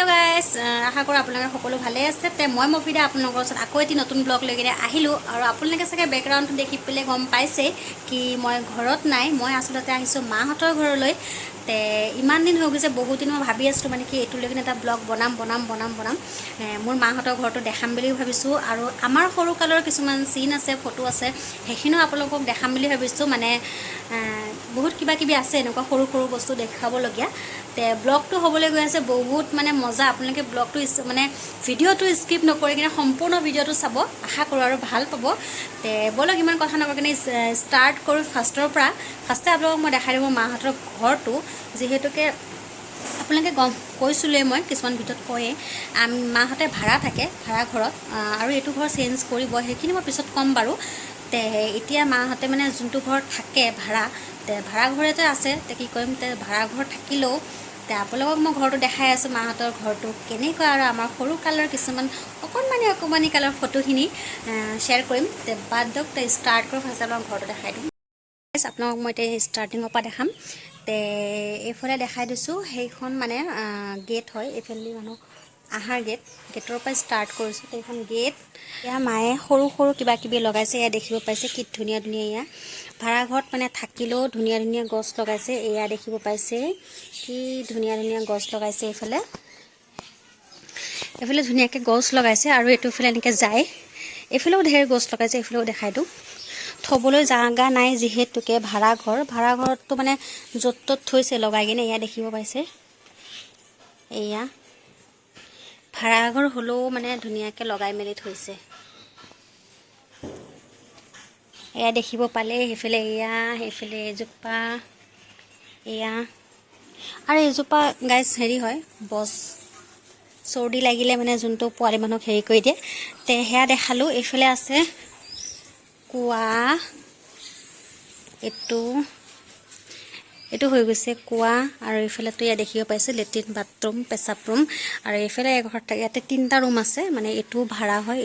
Hello guys आशा करो आपलोके सकलो भाले आछे ते মই মফিদা আপোনালোকৰ ওচৰত আকৌ এটি নতুন ব্লগ লৈ কিনে আহিলো আৰু আপোনালোকে চাগে ব্যাকগ্ৰাউণ্ডটো দেখি পেলে গম পাইছে কি মই ঘৰত নাই মই আসলতে আহিছো মাহঁতৰ ঘৰলৈ তে ইমান দিন হৈ গৈছে বহুত দিন মই ভাবি আছো মানে কি এটো লৈ কিনে এটা ব্লগ বনাম মোৰ মাহঁতৰ ঘৰটো দেখাম বুলি ভাবিছো আৰু আমাৰ সৰু কালৰ কিছুমান সিন আছে ফটো আছে হেখিনো আপোনালোকক দেখাম বুলি ভাবিছো মানে বহুত কিবা কিবি আছে এনেকুৱা সৰু সৰু বস্তু দেখাব লগিয়া তে ব্লগটো হ'বলৈ গৈ আছে বহুত মানে মজা আপোনালোকে ব্লগটো মানে ভিডিওটো স্কিপ নকৰি কিনে সম্পূৰ্ণ ভিডিওটো চাব আশা কৰো আৰু ভাল পাব তে বলক ইমান কথা নকৰি কিনে ষ্টাৰ্ট কৰো ফাৰ্ষ্টৰ পৰা ফাৰ্ষ্টে আপোনালোকক মই দেখাই দিম মাহঁতৰ ঘৰটো যেহেতুকে আপোনালোকে গম কৈছিলেই মই কিছুমান ভিডিওত কয়ে মাহঁতে ভাড়া থাকে ভাড়া ঘৰত আৰু এটো ঘৰ চেঞ্জ কৰিব হেখিনি মই পিছত কম বাৰু তে এতিয়া মাহঁতে মানে যোনটো ঘৰ থাকে ভাড়া তে ভাড়া ঘৰতে আছে তে কি কৰিম তে ভাড়া ঘৰ থাকিলেও তে আপোনালোকক মই ঘৰটো দেখাই আছো মাহঁতৰ ঘৰটো কেনেকুৱা আৰু আমাৰ সৰু কালৰ কিছুমান অকণমানি কালৰ ফটোখিনি শ্বেয়াৰ কৰিম তে বাদ দিয়ক তে ষ্টাৰ্ট কৰোঁ ফাৰ্ষ্ট আপোনালোকক ঘৰটো দেখাই দিম আপোনালোকক মই এতিয়া ষ্টাৰ্টিঙৰ পৰা দেখাম তে এইফালে দেখাই দিছোঁ সেইখন মানে গেট হয় এইফালে মানুহ আহাৰ গেটৰ পৰা ষ্টাৰ্ট কৰিছোঁ এইখন গেট ইয়া মায়ে সৰু সৰু কিবা কিবি লগাইছে এয়া দেখিব পাইছে কি ধুনীয়া ধুনীয়া ইয়া ভাড়া ঘৰত মানে থাকিলেও ধুনীয়া ধুনীয়া গছ লগাইছে এয়া দেখিব পাইছে কি ধুনীয়া ধুনীয়া গছ লগাইছে এইফালে ধুনীয়াকৈ গছ লগাইছে আৰু এইটোফালে এনেকৈ যায় এইফালেও ঢেৰ গছ লগাইছে এইফালেও দেখাই দিওঁ থবলৈ জাগা নাই যিহেতুকে ভাড়া ঘৰতটো মানে য'ত ত'ত থৈছে লগাই কিনে এয়া দেখিব পাইছে এয়া ভাড়া ঘৰ হলেও মানে ধুনীয়াকৈ লগাই মেলি থৈছে এয়া দেখিব পালে হেফালে এয়া হেফালে এজোপা এয়া আৰু এজোপা গাইস হেৰি হয় বস চৰ্দি লাগিলে মানে যোনটো পোৱালি মানুহক হেৰি কৰি দিয়ে তে হেয়া দেখালো এইফালে আছে কুৱা এটো হৈ গৈছে কুৱা আৰু এইফালে তো ইয়া দেখিব পাইছে লেট্ৰিন বাথৰুম পেচাব ৰুম আৰু এইফালে ঘৰ ইয়াতে তিনটা ৰুম আছে মানে এটো ভাড়া হয়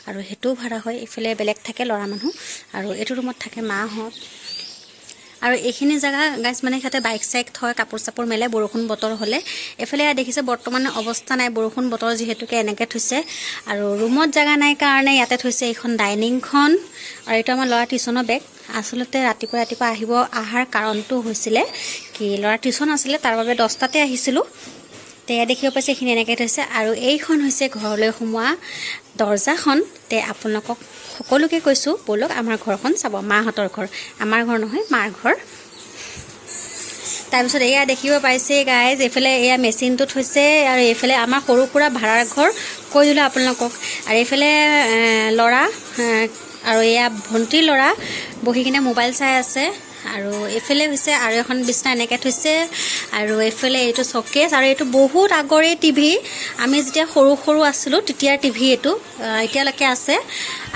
আৰু হেটো ভাড়া হয় এইফালে বেলেগ থাকে লৰা মানুহ আৰু এটো ৰুমত থাকে মাহত আৰু এইখিনি জায়গা গাইস মানে খাতে বাইক সাইক থয় কাপোৰ চাপোৰ মেলে বৰষুণ বতৰ হলে এফালে দেখিছে বৰ্তমান অৱস্থা নাই বৰষুণ বতৰ যেহেতুকে এনেকে থৈছে আৰু ৰুমত জায়গা নাই কাৰণে ইয়াতে থৈছে এখন ডাইনিংখন আৰু এটা আমাৰ লৰা টিউচনৰ বেগ আসলতে ৰাতিপুৱা আহিব আহাৰ কাৰণটো হৈছিলে কি লৰা টিউচন আছিল তাৰ বাবে 10টাতে আহিছিলো তে দেখিব পাইছে খিনি এনেকে থৈছে আৰু এইখন হৈছে ঘৰলৈ সোমোৱা দৰজাখন তে আপোনালোকক সকলোকে কৈছো বলক আমাৰ ঘৰখন চাব মাহঁতৰ ঘৰ আমাৰ ঘৰ নহয় মাৰ ঘৰ তাৰ পিছত এয়া দেখিব পাইছে গাইজ এফালে এয়া মেচিনটো থৈছে আৰু এফালে আমাৰ সৰু পুৰা ভাড়াৰ ঘৰ কৈ দিলো আপোনালোকক আৰু এফালে লৰা আৰু এয়া ভন্টি লৰা বহি কিনে মোবাইল চাই আছে আৰু এফালে হৈছে আৰু এখন বিছনা এনেকে থৈছে আৰু এফালে এইটো শকেছ আৰু এইটো বহুত আগৰে টিভি আমি যেতিয়া সৰু আছিলো তেতিয়াৰ টিভি এইটো এতিয়ালৈকে আছে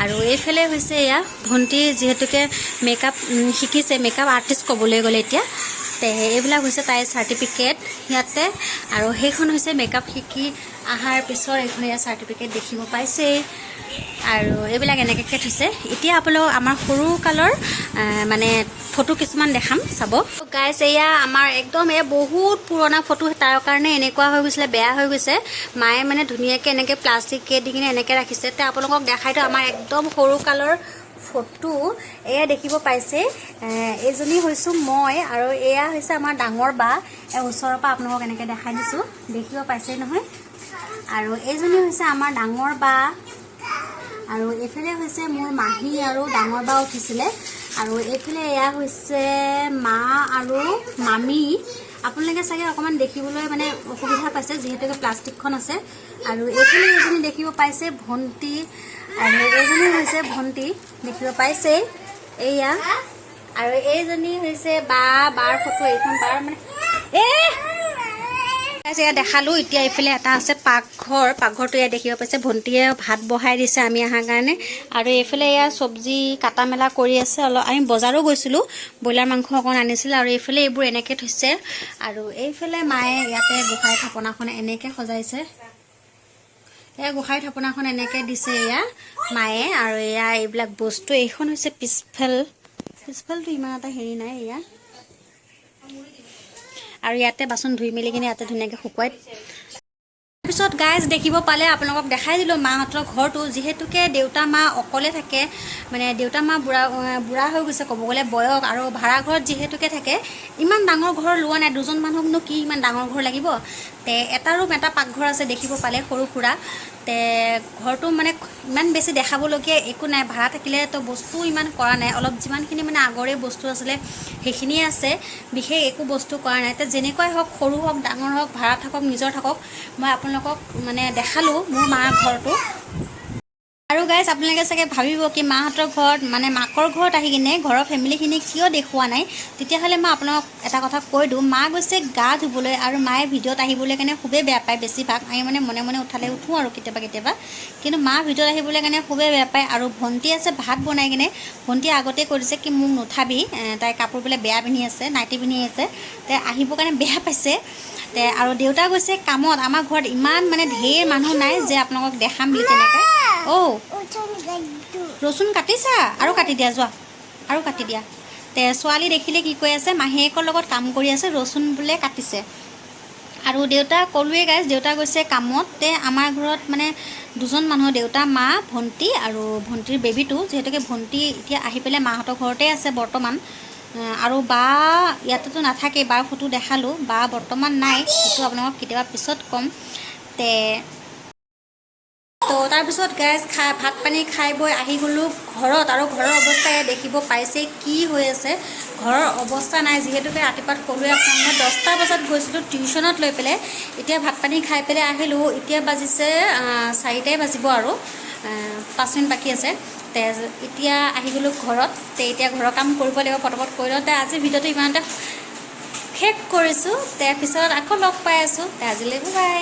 আৰু এইফালে হৈছে এয়া ভন্টি যেহেতুকে মেকআপ শিকিছে মেকআপ আৰ্টিষ্ট কবলৈ গলে এতিয়া তে এইবিলাক হৈছে তাই সাৰ্টিফিকেট ইয়াতে আৰু সেইখন হৈছে মেকআপ শিকি আহাৰ পিছৰ এখন ইয়া সাৰ্টিফিকেট দেখিব পাইছে আৰু এইবিলাক এনেকে থৈছে এতিয়া আপোনালোক আমাৰ সৰু কালৰ মানে ফটো কিছুমান দেখাম চাব গাইস এয়া আমাৰ একদম এ বহুত পুৰণা ফটো তাৰ কাৰণে এনেকুৱা হৈ গৈছিলে বেয়া হৈ গৈছে মায়ে মানে ধুনীয়াকৈ এনেকে প্লাষ্টিক কে দি কিনে এনেকে ৰাখিছে তে আপোনালোকক দেখাইতো আমাৰ একদম সৰু কালৰ ফটো এয়া দেখিব পাইছে এজনী হৈছো মই আৰু এয়া হৈছে আমাৰ ডাঙৰ বা ওচৰৰ পৰা আপোনালোকক এনেকে দেখাই দিছো দেখিব পাইছে নহয় আৰু এজনী হৈছে আমাৰ ডাঙৰ বা আৰু এফালে হৈছে মোৰ মাহী আৰু ডাঙৰ বা উঠিছিলে আৰু এফালে এয়া হৈছে মা আৰু মামী আপোনালোকে চাগে অকমান দেখিবলৈ মানে অসুবিধা পাইছে যেহেতুকে প্লাষ্টিকখন আছে আৰু এফালে এজনী দেখিব পাইছে ভন্টি আৰু এজনী হৈছে ভন্টি দেখিব পাইছে এয়া আৰু এইজনী হৈছে বাৰ ফটো এইখন বাৰ মানে এয়া দেখালো এতিয়া এইফালে এটা আছে পাকঘৰটো এয়া দেখিব পাইছে ভন্টিয়ে ভাত বহাই দিছে আমি আহাৰ কাৰণে আৰু এইফালে এয়া চব্জি কাটা মেলা কৰি আছে অলপ আমি বজাৰো গৈছিলো ব্ৰইলাৰ মাংস অকণ আনিছিল আৰু এইফালে এইবোৰ এনেকে থৈছে আৰু এইফালে মায়ে ইয়াতে গোসাঁই থাপনাখন এনেকে সজাইছে এয়া গোসাঁই থাপনাখন এনেকে দিছে এয়া মায়ে আৰু এয়া এইবিলাক বস্তু এইখন হৈছে পিছফালটো ইমান এটা হেৰি নাই এয়া আৰু ইয়াতে বাচন ধুই মেলি কিনে ইয়াতে ধুনীয়াকৈ শুকুৱাই তাৰপিছত গাইজ দেখিব পালে আপোনালোকক দেখাই দিলোঁ মাহঁতৰ ঘৰটো যিহেতুকে দেউতা মা অকলে থাকে মানে দেউতা মা বুঢ়া হৈ গৈছে ক'ব গ'লে বয়স আৰু ভাড়াঘৰত যিহেতুকে থাকে ইমান ডাঙৰ ঘৰ লোৱা নাই দুজন মানুহকনো কি ইমান ডাঙৰ ঘৰ লাগিব তে এটা ৰুম এটা পাকঘৰ আছে দেখিব পালে সৰু সুৰা তে ঘৰটো মানে ইমান বেছি দেখাবলগীয়া একো নাই ভাড়া থাকিলে তো বস্তু ইমান কৰা নাই অলপ যিমানখিনি মানে আগৰে বস্তু আছিলে সেইখিনিয়ে আছে বিশেষ একো বস্তু কৰা নাই তে যেনেকুৱাই হওক সৰু হওক ডাঙৰ হওক ভাড়া থাকক নিজৰ থাকক মই আপোনালোকক মানে দেখালোঁ মোৰ মাৰ ঘৰটো আৰু গাইজ আপোনালোকে চাগে ভাবিব কি মাহঁতৰ ঘৰত মানে মাকৰ ঘৰত আহি কিনে ঘৰৰ ফেমিলিখিনি কিয় দেখুওৱা নাই তেতিয়াহ'লে মই আপোনাক এটা কথা কৈ দিওঁ মা গৈছে গা ধুবলৈ আৰু মায়ে ভিডিঅ'ত আহিবলৈ কাৰণে খুবেই বেয়া পায় বেছিভাগ আমি মানে মনে মনে উঠালে উঠোঁ আৰু কেতিয়াবা কিন্তু মা ভিডিঅ'ত আহিবলৈ কাৰণে খুবেই বেয়া পায় আৰু ভণ্টি আছে ভাত বনাই কিনে ভণ্টিয়ে আগতে কৈ দিছে কি মোক নুঠাবি তাই কাপোৰ বোলে বেয়া পিন্ধি আছে নাইটি পিন্ধি আছে তাই আহিবৰ কাৰণে বেয়া পাইছে তে আৰু দেউতা গৈছে কামত আমাৰ ঘৰত ইমান মানে ঢেৰ মানুহ নাই যে আপোনালোকক দেখাম বুলি তেনেকৈ ৰচুন কাটিছা আৰু কাটি দিয়া যোৱা আৰু কাটি দিয়া তে ছোৱালী দেখিলে কি কৈ আছে মাহীয়েকৰ লগত কাম কৰি আছে ৰচুন বোলে কাটিছে আৰু দেউতা ক'লোৱে গাইজ দেউতা গৈছে কামত তে আমাৰ ঘৰত মানে দুজন মানুহ দেউতা মা ভণ্টি আৰু ভণ্টিৰ বেবীটো যিহেতুকে ভণ্টি এতিয়া আহি পেলাই মাহঁতৰ ঘৰতে আছে বৰ্তমান আৰু বা ইয়াতেতো নাথাকে বাৰ ফটো দেখালোঁ বা বৰ্তমান নাই সেইটো আপোনালোকক কেতিয়াবা পিছত ক'ম তে তো তাৰপিছত গাইজ ভাত পানী খাই বৈ আহি গ'লোঁ ঘৰত আৰু ঘৰৰ অৱস্থা দেখিব পাইছে কি হৈ আছে ঘৰৰ অৱস্থা নাই যিহেতুকে ৰাতিপুৱা ক'লোৱে আপোনাক মই 10টা বজাত গৈছিলোঁ টিউশ্যনত লৈ পেলাই এতিয়া ভাত পানী খাই পেলাই আহিলোঁ এতিয়া বাজিছে 4টাই বাজিব আৰু 5 মিনিট বাকী আছে তে এতিয়া আহি গ'লোঁ ঘৰত তে এতিয়া ঘৰৰ কাম কৰিব লাগিব পটাপট কৰি লওঁ তে আজি ভিডিঅ'টো ইমানতে শেষ কৰিছোঁ তাৰ পিছত আকৌ লগ পাই আছোঁ তে আজিলৈ বাই।